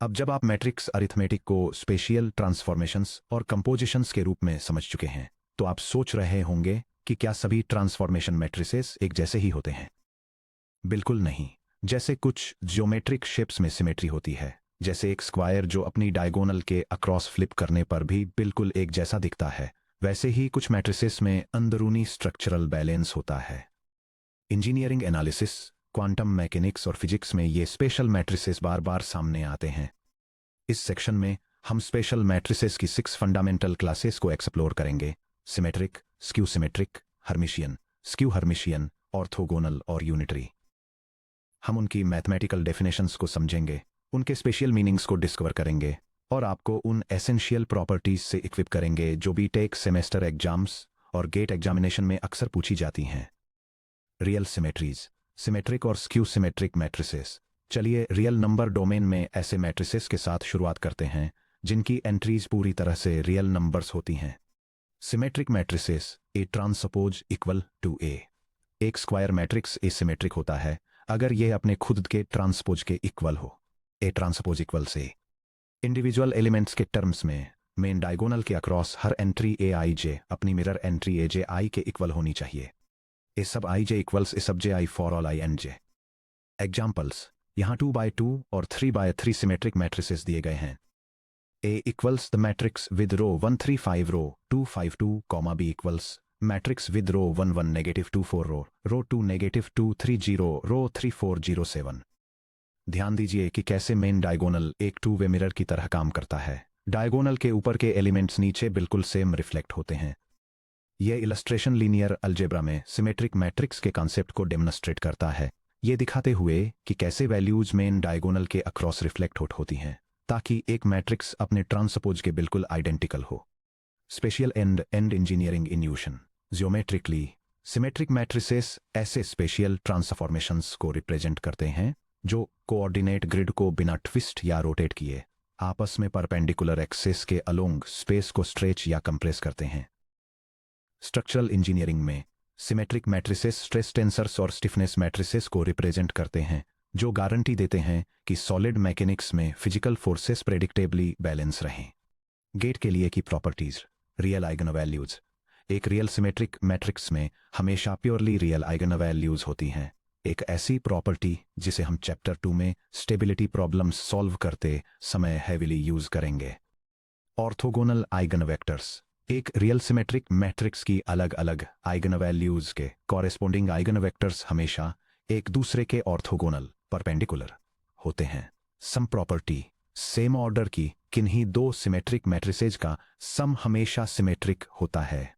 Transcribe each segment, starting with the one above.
अब जब आप मैट्रिक्स अरिथमेटिक को स्पेशियल ट्रांसफॉर्मेशंस और कंपोजिशंस के रूप में समझ चुके हैं, तो आप सोच रहे होंगे कि क्या सभी ट्रांसफॉर्मेशन मैट्रिसेस एक जैसे ही होते हैं। बिल्कुल नहीं। जैसे कुछ ज्योमेट्रिक शेप्स में सिमेट्री होती है, जैसे एक स्क्वायर जो अपनी डायगोनल के अक्रॉस फ्लिप करने पर भी बिल्कुल एक जैसा दिखता है, वैसे ही कुछ मैट्रिसेस में अंदरूनी स्ट्रक्चरल बैलेंस होता है। इंजीनियरिंग एनालिसिस, क्वांटम मैकेनिक्स और फिजिक्स में ये स्पेशल मैट्रिसेस बार बार सामने आते हैं। इस सेक्शन में हम स्पेशल मैट्रिसेस की 6 फंडामेंटल क्लासेस को एक्सप्लोर करेंगे: symmetric, skew symmetric, Hermitian, skew Hermitian, orthogonal और यूनिटरी। हम उनकी मैथमेटिकल डेफिनेशंस को समझेंगे, उनके स्पेशल मीनिंग्स को डिस्कवर करेंगे और आपको उन एसेंशियल प्रॉपर्टीज से इक्विप करेंगे जो बीटेक सेमेस्टर एग्जाम्स और गेट एग्जामिनेशन में अक्सर पूछी जाती हैं। रियल सिमेट्रीज, सिमेट्रिक और स्क्यू सिमेट्रिक मैट्रिसेस। चलिए रियल नंबर डोमेन में ऐसे मैट्रिसेस के साथ शुरुआत करते हैं जिनकी एंट्रीज पूरी तरह से रियल नंबर्स होती हैं। Symmetric matrices, A transpose equal to A. एक स्क्वायर मैट्रिक्स एसिमेट्रिक होता है अगर यह अपने खुद के ट्रांसपोज के इक्वल हो। ए ट्रांसपोज इक्वल से इंडिविजुअल एलिमेंट्स के टर्म्स में मेन डायगोनल के अक्रॉस हर एंट्री ए आई जे अपनी मिरर एंट्री ए जे आई के इक्वल होनी चाहिए। ए sub I J equals A sub J I for all I and J. Examples, यहाँ 2x2 और 3x3 सिमेट्रिक मैट्रिसेस दिए गए हैं। A equals the matrix with row 135 row 252, B equals matrix with row 11 negative 24 row 2 negative 230 row 3407। ध्यान दीजिए कि कैसे main diagonal एक टू वे मिरर की तरह काम करता है। डायगोनल के ऊपर के एलिमेंट्स नीचे बिल्कुल सेम रिफ्लेक्ट होते हैं। यह इलस्ट्रेशन लीनियर अलजेब्रा में सिमेट्रिक मैट्रिक्स के कॉन्सेप्ट को डेमोन्स्ट्रेट करता है, ये दिखाते हुए कि कैसे वैल्यूज मेन डायगोनल के अक्रॉस रिफ्लेक्ट होती हैं ताकि एक मैट्रिक्स अपने ट्रांसपोज के बिल्कुल आइडेंटिकल हो। Special and engineering intuition. Geometrically symmetric matrices ऐसे स्पेशल ट्रांसफॉर्मेशंस को रिप्रेजेंट करते हैं जो कोऑर्डिनेट ग्रिड को बिना ट्विस्ट या रोटेट किए आपस में परपेंडिकुलर एक्सिस के अलोंग स्पेस को स्ट्रेच या कंप्रेस करते हैं। स्ट्रक्चरल इंजीनियरिंग में सिमेट्रिक मैट्रिसेस स्ट्रेस टेंसर्स और स्टिफनेस मैट्रिसेस को रिप्रेजेंट करते हैं जो गारंटी देते हैं कि सॉलिड मैकेनिक्स में फिजिकल फोर्सेस प्रेडिक्टेबली बैलेंस रहें। गेट के लिए की प्रॉपर्टीज। रियल आइगनवैल्यूज। एक रियल सिमेट्रिक मैट्रिक्स में हमेशा प्योरली रियल आइगनवैल्यूज होती हैं, एक ऐसी प्रॉपर्टी जिसे हम चैप्टर 2 में स्टेबिलिटी प्रॉब्लम्स सॉल्व करते समय हेविली यूज करेंगे। ऑर्थोगोनल आइगनवेक्टर्स। एक रियल सिमेट्रिक मैट्रिक्स की अलग अलग आइगनवैल्यूज के कॉरेस्पोंडिंग आइगनवेक्टर्स हमेशा एक दूसरे के ऑर्थोगोनल परपेंडिकुलर होते हैं। Sum property. सेम ऑर्डर की किन्हीं दो सिमेट्रिक मैट्रिसेज का सम हमेशा सिमेट्रिक होता है।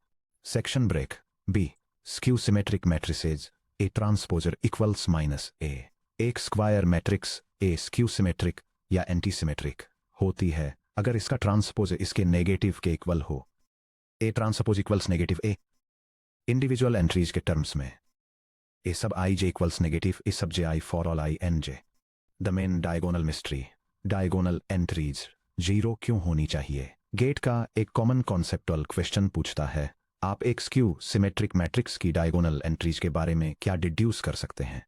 Section break. B skew symmetric matrices, A transpose equals minus A. एक square matrix A skew symmetric या एंटी सिमेट्रिक होती है अगर इसका ट्रांसपोज इसके नेगेटिव के इक्वल हो। A transpose equals negative A. Individual entries के टर्म्स में ए sub I J equals negative A sub J I for all I and J. The main diagonal mystery. Diagonal entries 0 क्यों होनी चाहिए? Gate का एक common conceptual question पूछता है, आप एक स्क्यू सिमेट्रिक मैट्रिक्स की डायगोनल एंट्रीज के बारे में क्या डिड्यूस कर सकते हैं?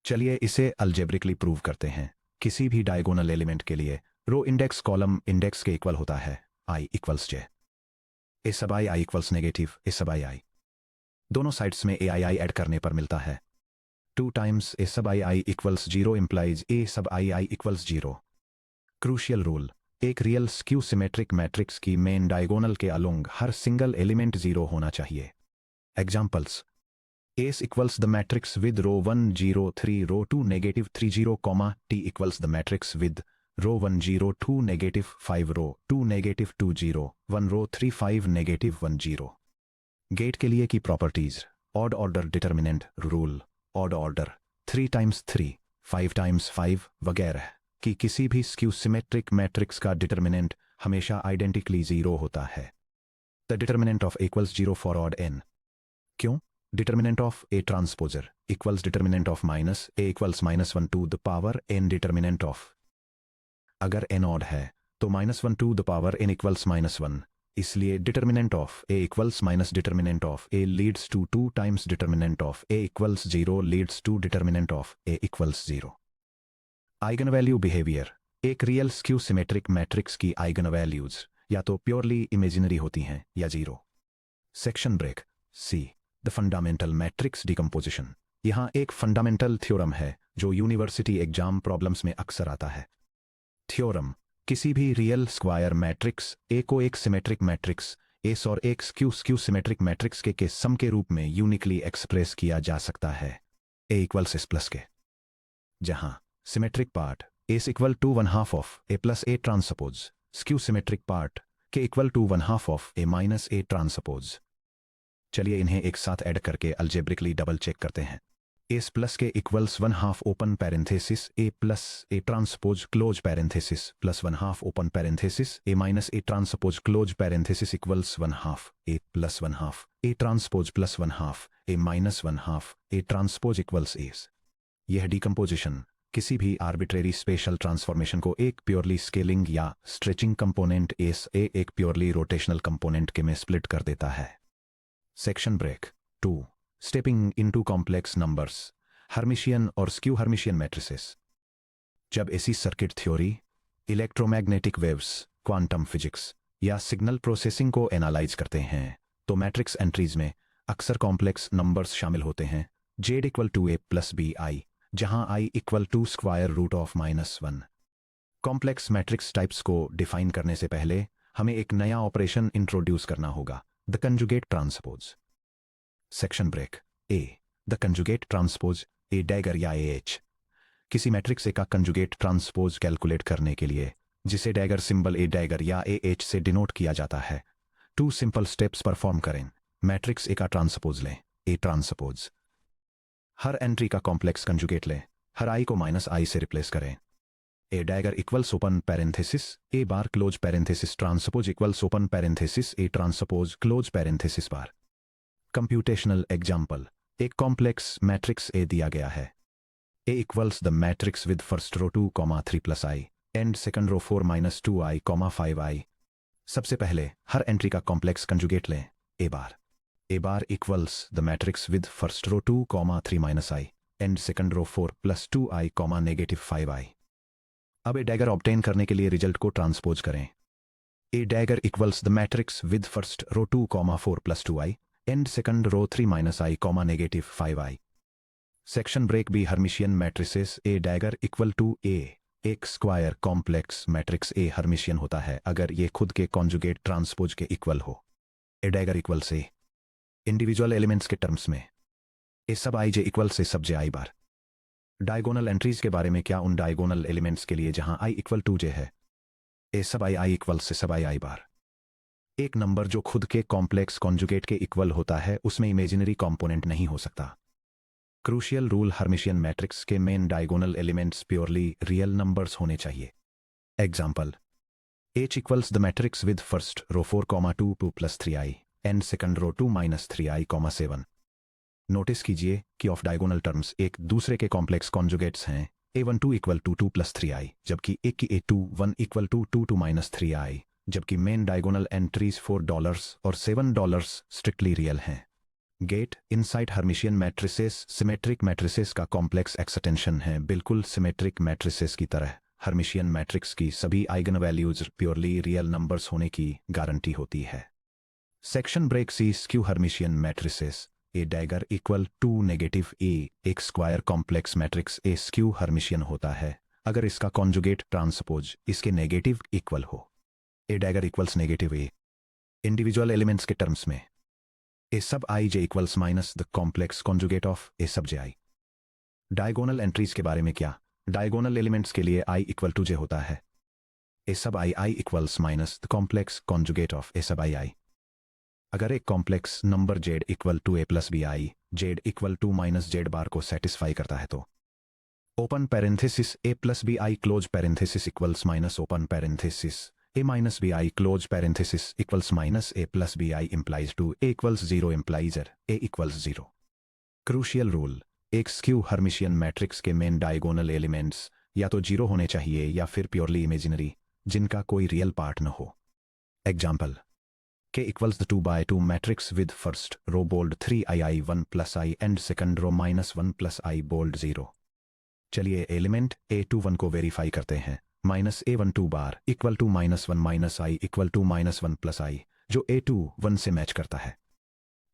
चलिए इसे अलजेब्रिकली प्रूव करते हैं। किसी भी डायगोनल एलिमेंट के लिए रो इंडेक्स कॉलम इंडेक्स के इक्वल होता है I equals J. A sub i i equals negative A sub i आई। दोनों साइड्स में ए आई आई ऐड करने पर मिलता है 2 times A sub i i equals 0 implies a sub i i equals 0। Crucial rule. एक रियल स्क्यू सिमेट्रिक मैट्रिक्स की main diagonal के along हर सिंगल एलिमेंट 0 होना चाहिए। Examples, S equals the matrix with row 103 row 2 negative 30, T equals the matrix with row 102 negative 5 row 2 negative 20 1 row 35 negative 10। GATE के लिए की properties. Odd order determinant rule. Odd order 3 times 3 5 times 5 वगैरह कि किसी भी skew symmetric matrix का determinant हमेशा identically 0 होता है। The determinant of equals 0 for odd N. क्यों? Determinant of A transpose equals determinant of minus A equals -1 to the power N determinant of. अगर एन ऑड है तो -1 to the power N equals -1, इसलिए determinant of A equals minus determinant of A leads to 2 times determinant of A equals 0 leads to determinant of A equals 0। Eigen value behaviour. एक real skew symmetric matrix की eigen values या तो purely imaginary होती हैं या zero. Section break C the fundamental matrix decomposition. यहाँ एक fundamental theorem है जो यूनिवर्सिटी एग्जाम प्रॉब्लम्स में अक्सर आता है। थ्योरम, किसी भी रियल स्क्वायर मैट्रिक्स ए को एक सिमेट्रिक मैट्रिक्स एस और एक स्क्यू सिमेट्रिक मैट्रिक्स के सम के रूप में यूनिकली एक्सप्रेस किया जा सकता है A equals S plus K, जहां symmetric part S equal to 1/2 of A plus A transpose, skew symmetric part K equal to 1/2 of A minus A transpose. चलिए इन्हें एक साथ ऐड करके अल्जेब्रिकली डबल चेक करते हैं। एस प्लस के equals 1/2 open parenthesis a plus A transpose close parenthesis plus 1/2 open parenthesis A minus A transpose close parenthesis equals 1/2 A plus 1/2 A transpose plus 1/2 A minus 1/2 A transpose equals S. यह decomposition किसी भी arbitrary special transformation को एक purely scaling या stretching component S A एक purely rotational component के में split कर देता है। Section break 2 stepping into complex numbers, Hermitian और स्क्यू हर्मिशियन मैट्रिसेस। जब AC circuit theory, electromagnetic waves, quantum physics या सिग्नल प्रोसेसिंग को एनालाइज करते हैं तो मैट्रिक्स एंट्रीज में अक्सर कॉम्प्लेक्स नंबर्स शामिल होते हैं। Z equal to a plus b i, जहां i equal to square root of -1। Complex matrix types को डिफाइन करने से पहले हमें एक नया ऑपरेशन इंट्रोड्यूस करना होगा, the conjugate transpose. Section break A the conjugate transpose A dagger या एच। किसी मैट्रिक्स ए का कंजुगेट ट्रांसपोज कैलकुलेट करने के लिए, जिसे डैगर सिंबल ए डैगर या ए एच से डिनोट किया जाता है, 2 सिंपल स्टेप्स परफॉर्म करें। मैट्रिक्स ए का ट्रांसपोज लें, ए ट्रांसपोज। हर एंट्री का कॉम्प्लेक्स कंजुगेट लें, हर आई को माइनस आई से रिप्लेस करें। A dagger equals open parenthesis A bar close parenthesis transpose equals open parenthesis A transpose close parenthesis bar. Computational example, एक कॉम्प्लेक्स मैट्रिक्स ए दिया गया है। A equals the matrix with first row 2, 3 plus i and second row 4 - 2i, 5i। सबसे पहले हर entry का complex conjugate लें, A bar. A bar equals the matrix with first row 2, 3 - i and second row 4 + 2i, -5i। अब ए dagger obtain करने के लिए result को ट्रांसपोज करें। A dagger equals the matrix with first row 2, 4 + 2i and second row 3 - i, -5i। Section break B Hermitian matrices A dagger equal to A. एक square complex matrix A Hermitian होता है अगर ये खुद के conjugate transpose के equal हो। A dagger equals A individual elements के टर्म्स में ए sub I J equals A sub J I bar. Diagonal entries के बारे में क्या, उन डायगोनल एलिमेंट्स के लिए जहां आई इक्वल टू जे है, ए सब आई इक्वल्स से सब आई बार। एक नंबर जो खुद के कॉम्प्लेक्स कॉन्जुगेट के इक्वल होता है उसमें इमेजिनरी कॉम्पोनेंट नहीं हो सकता। क्रूशियल रूल, हर्मिशियन मैट्रिक्स के main diagonal elements purely real numbers होने चाहिए। Example, H equals the matrix with first row 4, 2 + 3i and second row 2 - 3i, 7। Notice कीजिए कि ऑफ डायगोनल टर्म्स एक दूसरे के कॉम्प्लेक्स कॉन्जुगेट्स हैं। A12 इक्वल टू 2 + 3i, जबकि A21 इक्वल टू 2 - 3i, जबकि मेन डायगोनल एंट्रीज $4 और $7 स्ट्रिक्टली रियल हैं। Get inside Hermitian matrices symmetric matrices का कॉम्प्लेक्स एक्सटेंशन है। बिल्कुल सिमेट्रिक मैट्रिसेस की तरह हर्मिशियन मैट्रिक्स की सभी eigen values purely real numbers होने की गारंटी होती है। Section break C skew Hermitian matrices A dagger equal to negative A. एक square complex matrix A skew Hermitian होता है अगर इसका कॉन्जुगेट ट्रांसपोज इसके नेगेटिव इक्वल हो। A dagger equals negative A individual elements के टर्म्स में ए sub I J equals minus the complex conjugate of a sub J I. Diagonal entries के बारे में क्या, डायगोनल एलिमेंट्स के लिए आई इक्वल टू जे होता है। A sub i equals minus the complex conjugate of a sub i. अगर एक complex number z equal to a plus b i, z equal to minus z bar को satisfy करता है तो open parenthesis a plus b i close parenthesis equals minus open parenthesis a minus bi close parenthesis equals minus a plus bi implies 2 a equals 0 implies a equals 0। Crucial rule, एक skew Hermitian matrix के main diagonal elements या तो 0 होने चाहिए या फिर purely imaginary जिनका कोई रियल पार्ट न हो। Example, k equals the 2/2 matrix with first row bold 3i 1 plus i and second row -1 plus i bold 0। चलिए एलिमेंट A21 को वेरीफाई करते हैं। Minus A12 bar equal to -1 minus i equal to -1 plus i, जो A21 से match करता है।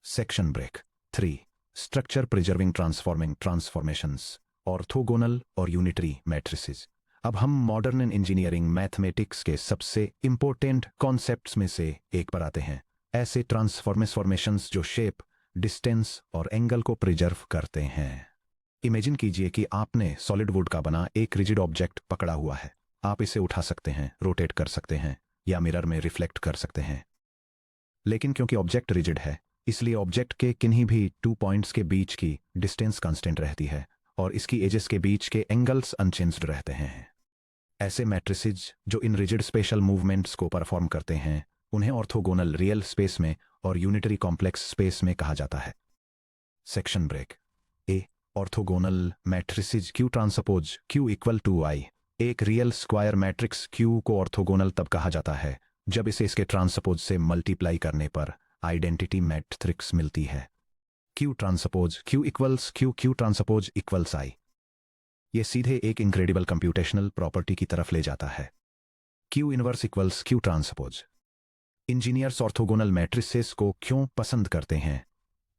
Section break 3 structure preserving transforming transformations, orthogonal और unitary matrices. अब हम मॉडर्न इंजीनियरिंग मैथमेटिक्स के सबसे इंपॉर्टेंट कॉन्सेप्ट्स में से एक पर आते हैं, ऐसे ट्रांसफॉर्मेशंस जो शेप, डिस्टेंस और एंगल को प्रिजर्व करते हैं। इमेजिन कीजिए कि आपने सॉलिड वुड का बना एक रिजिड ऑब्जेक्ट पकड़ा हुआ है। आप इसे उठा सकते हैं, रोटेट कर सकते हैं या मिरर में रिफ्लेक्ट कर सकते हैं। लेकिन क्योंकि ऑब्जेक्ट रिजिड है, इसलिए ऑब्जेक्ट के किन्हीं भी 2 पॉइंट्स के बीच की डिस्टेंस कांस्टेंट रहती है और इसकी एजेस के बीच के एंगल्स अनचेंज्ड रहते हैं। ऐसे मैट्रिसेस जो इन रिजिड स्पेशल मूवमेंट्स को परफॉर्म करते हैं, उन्हें ऑर्थोगोनल रियल स्पेस में और यूनिटरी कॉम्प्लेक्स स्पेस में कहा जाता है। Section break A orthogonal matrices Q transpose Q equal to I। एक रियल स्क्वायर मैट्रिक्स Q को ऑर्थोगोनल तब कहा जाता है जब इसे इसके ट्रांसपोज से मल्टीप्लाई करने पर आइडेंटिटी मैट्रिक्स मिलती है। Q transpose Q equals Q transpose equals I। ये सीधे एक इनक्रेडिबल कंप्यूटेशनल प्रॉपर्टी की तरफ ले जाता है। Q inverse equals Q transpose. Engineers orthogonal matrices को क्यों पसंद करते हैं?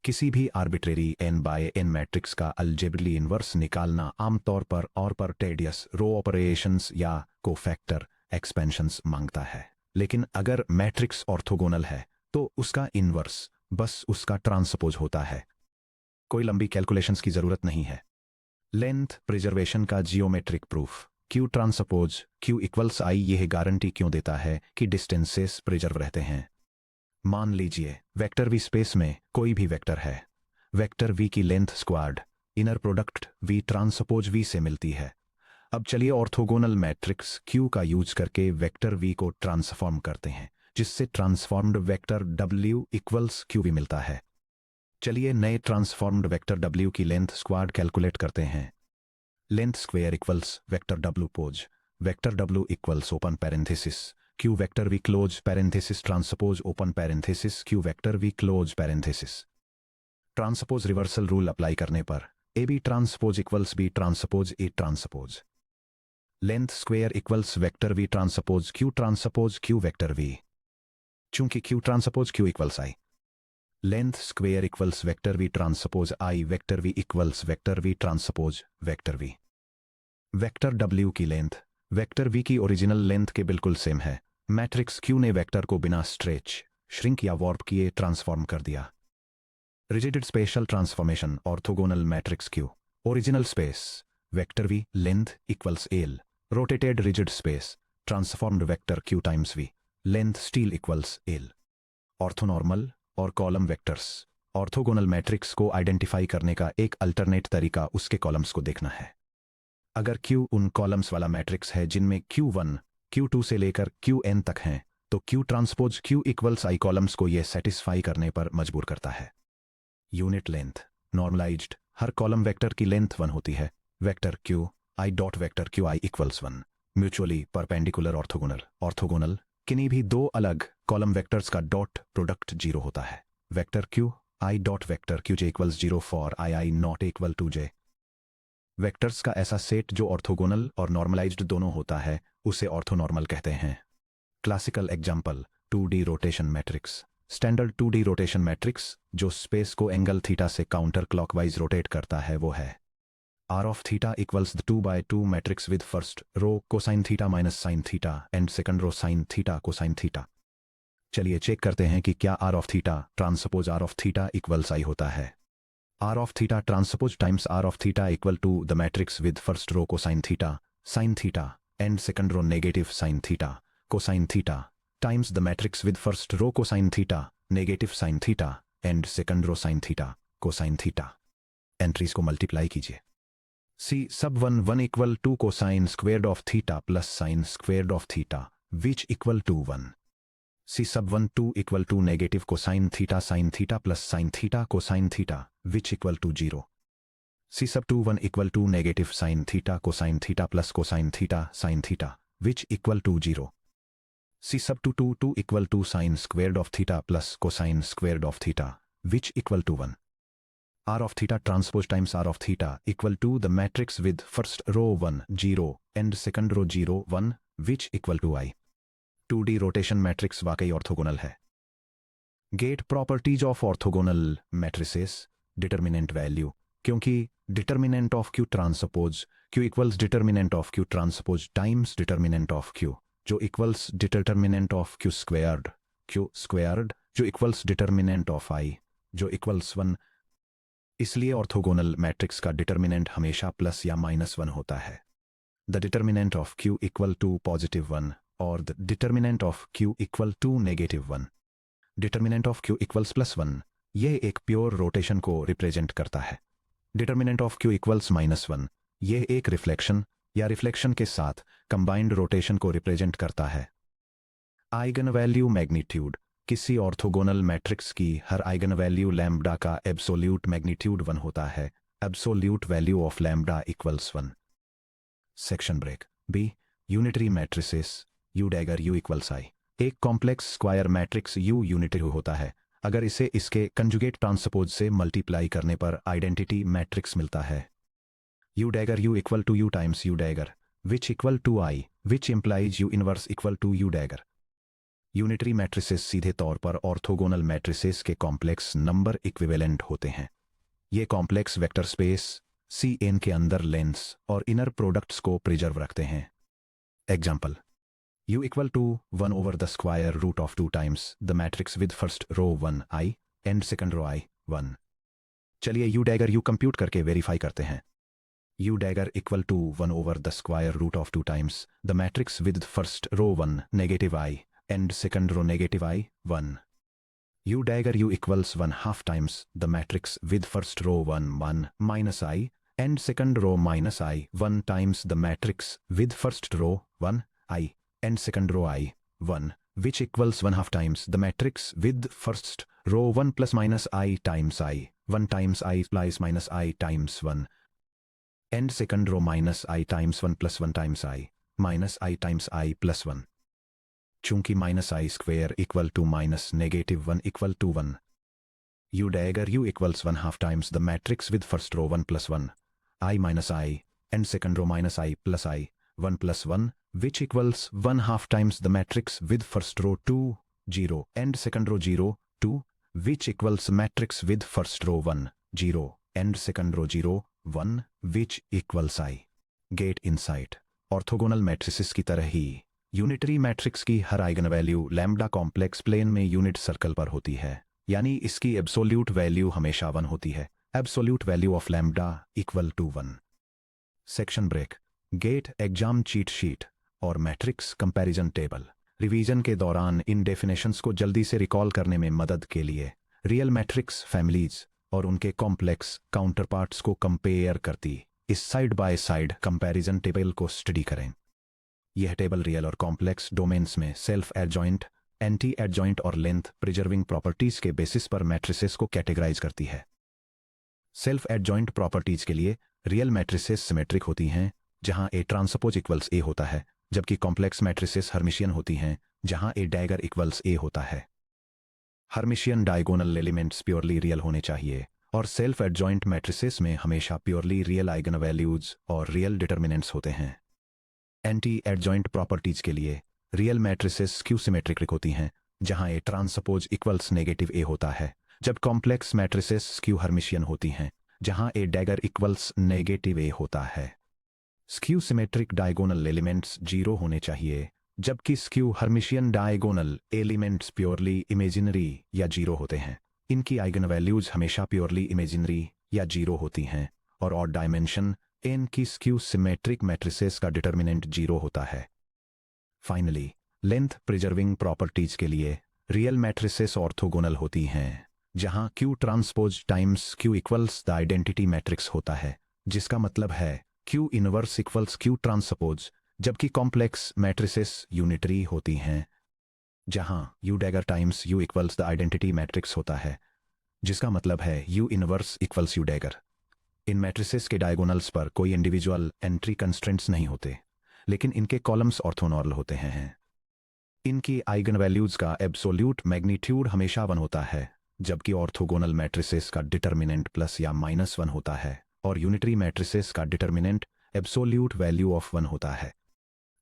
किसी भी arbitrary n by n matrix का अलजेब्रली इनवर्स निकालना आमतौर पर और पर टेडियस रो ऑपरेशंस या कोफैक्टर एक्सपेंशंस मांगता है। लेकिन अगर मैट्रिक्स ऑर्थोगोनल है तो उसका इनवर्स बस उसका ट्रांसपोज होता है। कोई लंबी कैलकुलेशंस की जरूरत नहीं है। लेंथ प्रिजर्वेशन का geometric proof Q transpose Q equals I यह गारंटी क्यों देता है कि डिस्टेंसेस प्रिजर्व रहते हैं? मान लीजिए वेक्टर V स्पेस में कोई भी वेक्टर है। वेक्टर V की length squared inner product V transpose V से मिलती है। अब चलिए ऑर्थोगोनल मैट्रिक्स Q का यूज करके वेक्टर V को ट्रांसफॉर्म करते हैं, जिससे transformed vector W equals QV मिलता है। चलिए नए ट्रांसफॉर्म्ड वेक्टर W की लेंथ स्क्वायर्ड कैलकुलेट करते हैं। Length square equals vector W pose, vector W equals open parenthesis Q vector V close parenthesis transpose open parenthesis Q vector V close parenthesis. Transpose reversal rule apply करने पर AB transpose equals B transpose A transpose. Length square equals vector V transpose Q vector V। चूंकि Q transpose Q equals I, length square equals vector V transpose I vector V equals vector V transpose vector V। Vector W की length vector V की original length के बिल्कुल same है। Matrix Q ने vector को बिना stretch, shrink या warp किए ट्रांसफॉर्म कर दिया। Rigid special transformation orthogonal matrix Q original space vector V length equals L, rotated rigid space transformed vector Q times V length steel equals L। Orthonormal और column vectors orthogonal matrix को identify करने का एक alternate तरीका उसके columns को देखना है। अगर Q उन कॉलम्स वाला मैट्रिक्स है जिनमें Q1 Q2 से लेकर Qn तक हैं, तो Q transpose Q equals I columns को यह सेटिस्फाई करने पर मजबूर करता है। यूनिट लेंथ नॉर्मलाइज्ड हर कॉलम वेक्टर की लेंथ 1 होती है। Vector Q I dot vector Q I equals 1 mutually perpendicular orthogonal किन्हीं भी दो अलग कॉलम वेक्टर्स का डॉट प्रोडक्ट 0 होता है। Vector Q I dot vector Qj equals 0 for I not equal to j। Vectors का ऐसा सेट जो ऑर्थोगोनल और नॉर्मलाइज्ड दोनों होता है उसे ऑर्थोनॉर्मल कहते हैं। Classical example 2D rotation matrix. Standard 2D rotation matrix जो स्पेस को एंगल थीटा से काउंटर क्लॉकवाइज रोटेट करता है वो है R of theta equals the 2 by 2 matrix with first row cosine theta minus sin theta and second row sin theta cosine theta। चलिए check करते हैं कि क्या R of theta transpose R of theta equals I होता है। R of theta transpose times R of theta equal to the matrix with first row cosine theta, sin theta, and second row negative sin theta, cosine theta, times the matrix with first row cosine theta, negative sin theta, and second row sin theta, cosine theta। Entries को multiply कीजिए। C sub 1 equal to cosine squared of theta plus sin squared of theta, which equal to 1। C sub 2 equal to negative cosine theta sin theta plus sin theta cosine theta, which equal to 0। C sub 1 equal to negative sin theta cosine theta plus cosine theta sin theta, which equal to 0। C sub 2 equal to sin squared of theta plus cosine squared of theta, which equal to 1। R of theta transpose times R of theta equal to the matrix with first row 1 0 and second row 0 1 which equal to I. 2D rotation matrix वाकई orthogonal है. Get properties of orthogonal matrices. Determinant value. क्योंकि determinant of Q transpose Q equals determinant of Q transpose times determinant of Q जो equals determinant of Q squared जो equals determinant of I जो equals 1. इसलिए orthogonal matrix का determinant हमेशा plus या -1 होता है. The determinant of Q equal to +1 और the determinant of Q equal to -1. Determinant of Q equals +1 यह एक प्योर रोटेशन को रिप्रेजेंट करता है. डिटर्मिनेंट ऑफ क्यू इक्वल्स -1 यह एक रिफ्लेक्शन या रिफ्लेक्शन के साथ कंबाइंड रोटेशन को रिप्रेजेंट करता है. Eigen value magnitude. किसी ऑर्थोगोनल मैट्रिक्स की हर आइगन वैल्यू लैम्ब्डा का एब्सोल्यूट मैग्नीट्यूड 1 होता है. Absolute value of lambda equals 1. Section break. B. Unitary matrices. U dagger U equals I. एक complex square matrix U unitary होता है अगर इसे इसके कंजुगेट ट्रांसपोज से मल्टीप्लाई करने पर आइडेंटिटी मैट्रिक्स मिलता है. U dagger U equal to U times U dagger which equal to I which implies U inverse equal to U dagger. Unitary matrices सीधे तौर पर ऑर्थोगोनल मैट्रिसेस के कॉम्प्लेक्स नंबर इक्विवेलेंट होते हैं. ये कॉम्प्लेक्स वेक्टर स्पेस CN के अंदर lens और इनर प्रोडक्ट्स को प्रिजर्व रखते हैं. Example. U equal to 1 over the square root of 2 times the matrix with first row 1 I and second row I 1. चलिए U dagger U कंप्यूट करके verify करते हैं. U dagger equal to 1 over the square root of 2 times the matrix with first row 1 negative I and second row negative I 1. U dagger U equals 1/2 times the matrix with first row 1 1 minus I and second row minus I 1 times the matrix with first row 1 I and second row I 1 which equals 1/2 times the matrix with first row 1 plus minus I times I 1 times I plus minus I times 1 and second row minus I times 1 plus 1 times I minus I times I plus 1. चूंकि minus I square equal to minus -1 equal to 1. U dagger U equals 1/2 times the matrix with first row 1 plus 1 I minus I and second row minus I plus I 1 plus 1 which equals 1/2 times the matrix with first row 2 0 and second row 0 2 which equals matrix with first row 1 0 and second row 0 1 which equals I. Get insight. Orthogonal matrices की तरह ही unitary matrix की हर eigen value lambda complex plane में unit circle पर होती है. यानी इसकी एब्सोल्यूट वैल्यू हमेशा 1 होती है. Absolute value of lambda equal to 1. Section break. GATE exam cheat sheet और मैट्रिक्स कंपैरिजन टेबल. रिवीजन के दौरान इन डेफिनेशंस को जल्दी से रिकॉल करने में मदद के लिए रियल मैट्रिक्स फैमिलीज और उनके कॉम्प्लेक्स काउंटरपार्ट्स को कंपेयर करती इस side by side comparison table को स्टडी करें. यह टेबल रियल और कॉम्प्लेक्स डोमेन्स में सेल्फ एडजॉइंट, एंटी एडजॉइंट और लेंथ प्रिजर्विंग प्रॉपर्टीज के बेसिस पर मैट्रिसेस को कैटेगराइज करती है. सेल्फ एडजॉइंट प्रॉपर्टीज के लिए रियल मैट्रिसेस सिमेट्रिक होती हैं जहां ए ट्रांसपोज इक्वल्स ए होता है, जबकि कॉम्प्लेक्स मैट्रिसेस हर्मिशियन होती हैं जहां ए डैगर इक्वल्स ए होता है. Hermitian diagonal elements purely real होने चाहिए और सेल्फ एडजॉइंट मैट्रिसेस में हमेशा प्योरली रियल आइगन वैल्यूज और रियल डिटर्मिनेंट्स होते हैं. एंटी एडजॉइंट प्रॉपर्टीज के लिए रियल मैट्रिसेस स्क्यू सिमेट्रिक होती हैं जहां ए ट्रांसपोज इक्वल्स नेगेटिव ए होता है, जब कॉम्प्लेक्स मैट्रिसेस स्क्यू हर्मिशियन होती हैं जहां ए डैगर इक्वल्स नेगेटिव ए होता है. स्क्यू सिमेट्रिक डायगोनल एलिमेंट्स 0 होने चाहिए, जबकि skew Hermitian diagonal elements purely imaginary या 0 होते हैं. इनकी आइगन वैल्यूज हमेशा प्योरली इमेजिनरी या 0 होती हैं और ऑड डायमेंशन n की स्क्यू सिमेट्रिक मैट्रिसेस का डिटर्मिनेंट 0 होता है. फाइनली, लेंथ प्रिजर्विंग प्रॉपर्टीज के लिए रियल मैट्रिसेस ऑर्थोगोनल होती हैं जहां Q transpose times Q equals the identity matrix होता है, जिसका मतलब है Q inverse equals Q transpose, जबकि कॉम्प्लेक्स मैट्रिसेस यूनिटरी होती हैं जहां U dagger times U equals the identity matrix होता है, जिसका मतलब है U inverse equals U dagger. इन मैट्रिसेस के डायगोनल्स पर कोई इंडिविजुअल एंट्री कंस्ट्रेंट्स नहीं होते, लेकिन इनके कॉलम्स ऑर्थोनॉर्मल होते हैं. इनकी आइगन वैल्यूज का एब्सोल्यूट मैग्नीट्यूड हमेशा 1 होता है, जबकि ऑर्थोगोनल मैट्रिसेस का डिटर्मिनेंट प्लस या माइनस 1 होता है और यूनिटरी मैट्रिसेस का डिटर्मिनेंट एब्सोल्यूट वैल्यू ऑफ 1 होता है।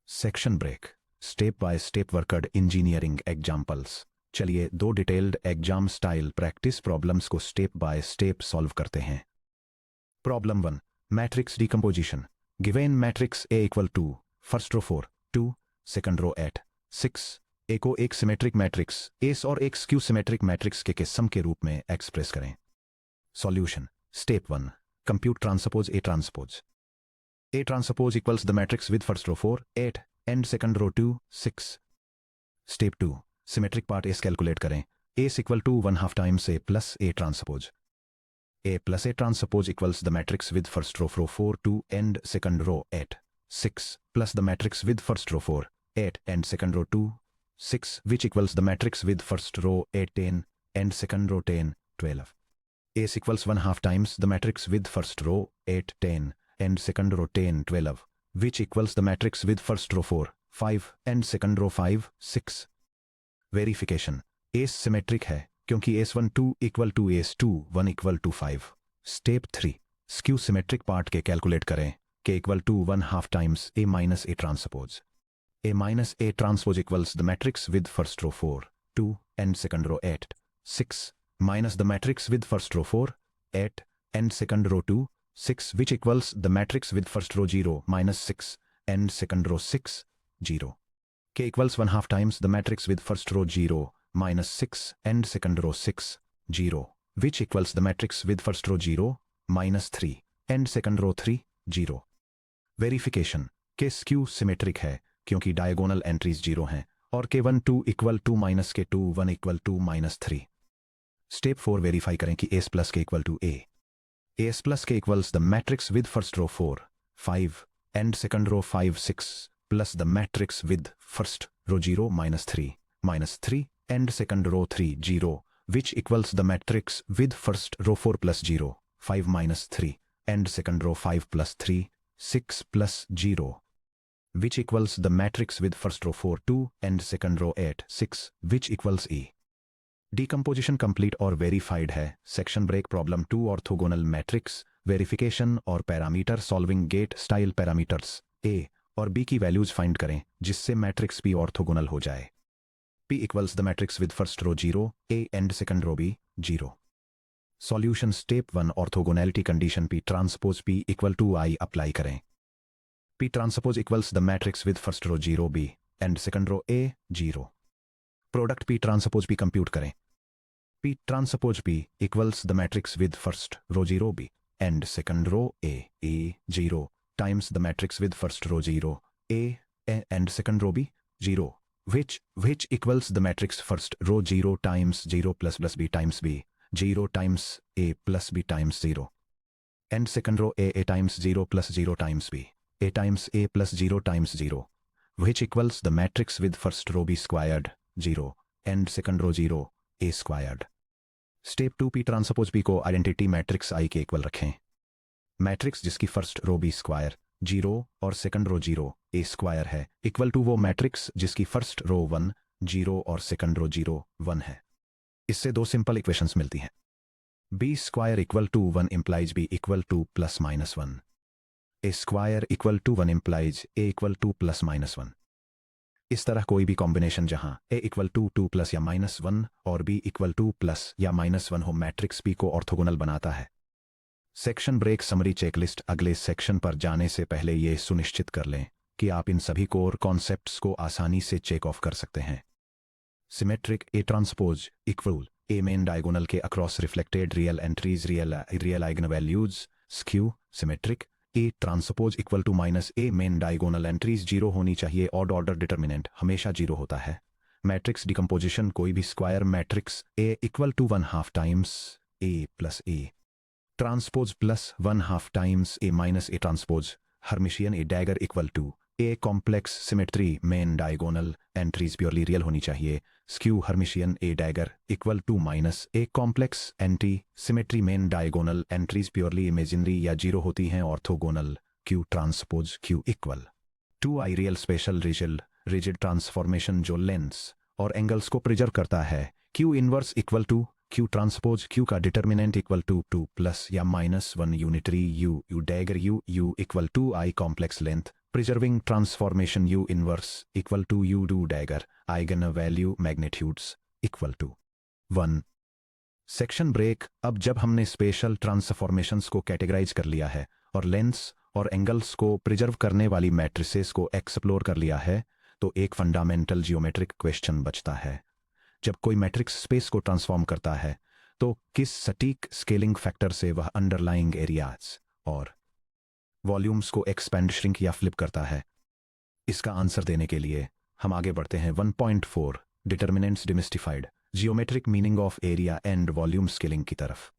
Section break. Step by step worked engineering examples. चलिए दो detailed exam style practice problems को स्टेप बाय स्टेप सॉल्व करते हैं। Problem 1, matrix decomposition. Given matrix A equal to first row 4, 2, second row 8, 6 ए को एक symmetric matrix S और एक skew symmetric matrix के सम के रूप में एक्सप्रेस करें। Solution. Step 1, compute transpose A transpose. A transpose equals the matrix with first row 4, 8 and second row 2, 6. Step 2, symmetric part S calculate करें। A is equal to 1/2 times A plus A transpose. A plus A transpose equals the matrix with first row 4, 2 and second row 8, 6 plus the matrix with first row 4, 8 and second row 2, 6 which equals the matrix with first row 8, 10 and second row 10, 12. A is equals 1/2 times the matrix with first row 8, 10 and second row 10, 12, which equals the matrix with first row 4, 5 and second row 5, 6. Verification. A symmetric है क्योंकि S12 equal to S21 equal to 5. Step 3, skew symmetric part के calculate करें। K equal to 1/2 times A minus A transpose. A minus A transpose equals the matrix with first row 4, 2 and second row 8, 6 minus the matrix with first row 4, 8 and second row 2, 6 which equals the matrix with first row 0 minus 6 and second row 6, 0. K equals 1/2 times the matrix with first row 0 minus 6 and second row 6, 0 which equals the matrix with first row 0 minus 3 and second row 3, 0. Verification. K skew symmetric है क्योंकि diagonal entries 0 हैं और K12 equal to minus K21 equal to minus 3. Step 4, verify करें कि S plus K equal to A. AS plus K equals the matrix with first row 4, 5 and second row 5, 6 plus the matrix with first row 0 minus 3 and second row 3, 0 which equals the matrix with first row 4 plus 0, 5 minus 3 and second row 5 plus 3, 6 plus 0 which equals the matrix with first row 4, 2 and second row 8, 6 which equals E. Decomposition complete और verified है। Section break. Problem 2, orthogonal matrix verification और parameter solving get style parameters a और b की values find करें जिससे matrix P orthogonal हो जाए। P equals the matrix with first row 0 a and second row b 0। Solution. Step 1, orthogonality condition P transpose P equal to I apply करें। P transpose equals the matrix with first row 0 b and second row a 0। Product P transpose P compute करें। P transpose P equals the matrix with first row 0 B and second row A 0 times the matrix with first row 0 A and second row B 0 which equals the matrix first row 0 times 0 plus B times B 0 times A plus B times 0 and second row A times 0 plus 0 times B A times A plus 0 times 0 which equals the matrix with first row B squared 0 and second row 0 A squared. Step 2, P transpose P को identity matrix आई के equal रखें। Matrix जिसकी first row B square 0 और second row 0 ए square है equal to वो matrix जिसकी first row 1 0 और second row 0 1 है। इससे दो सिंपल इक्वेशंस मिलती हैं। B square equal to 1 implies B equal to plus minus 1। A square equal to 1 implies A equal to plus minus 1। इस तरह कोई भी कॉम्बिनेशन जहां a इक्वल टू 2 प्लस या माइनस 1 और b इक्वल टू प्लस या माइनस 1 हो matrix p को ऑर्थोगोनल बनाता है। Section break summary checklist. अगले सेक्शन पर जाने से पहले ये सुनिश्चित कर लें कि आप इन सभी कोर कॉन्सेप्ट्स को आसानी से चेक ऑफ कर सकते हैं। Symmetric A transpose equal A main diagonal के across reflected real entries real eigen values. Skew symmetric A transpose equal to minus A main diagonal entries 0 होनी चाहिए। ऑड ऑर्डर डिटर्मिनेंट हमेशा 0 होता है। मैट्रिक्स डिकम्पोजिशन कोई भी square matrix A equal to 1/2 times A plus A transpose plus 1/2 times A minus A transpose Hermitian A dagger equal to A complex symmetry main diagonal entries purely real होनी चाहिए। Skew Hermitian A dagger equal to minus A complex anti symmetry main diagonal entries purely imaginary या 0 होती हैं। Orthogonal Q transpose Q equal to I real special rigid transformation जो lens और angles को preserve करता है। Q inverse equal to Q transpose Q का determinant equal to 2 plus या -1 unitary U U dagger U equal to I complex length preserving transformation U inverse equal to U do dagger eigen value magnitudes equal to 1। Section break. अब जब हमने special transformations को categorise कर लिया है और lengths और एंगल्स को प्रिजर्व करने वाली मैट्रिसेस को एक्सप्लोर कर लिया है, तो एक फंडामेंटल जियोमेट्रिक क्वेश्चन बचता है। जब कोई मैट्रिक्स स्पेस को ट्रांसफॉर्म करता है तो किस सटीक स्केलिंग फैक्टर से वह अंडरलाइंग एरियाज और वॉल्यूम्स को एक्सपेंड श्रिंक या फ्लिप करता है? इसका आंसर देने के लिए हम आगे बढ़ते हैं 1.4 determinants demystified geometric meaning of area and volume scaling की तरफ।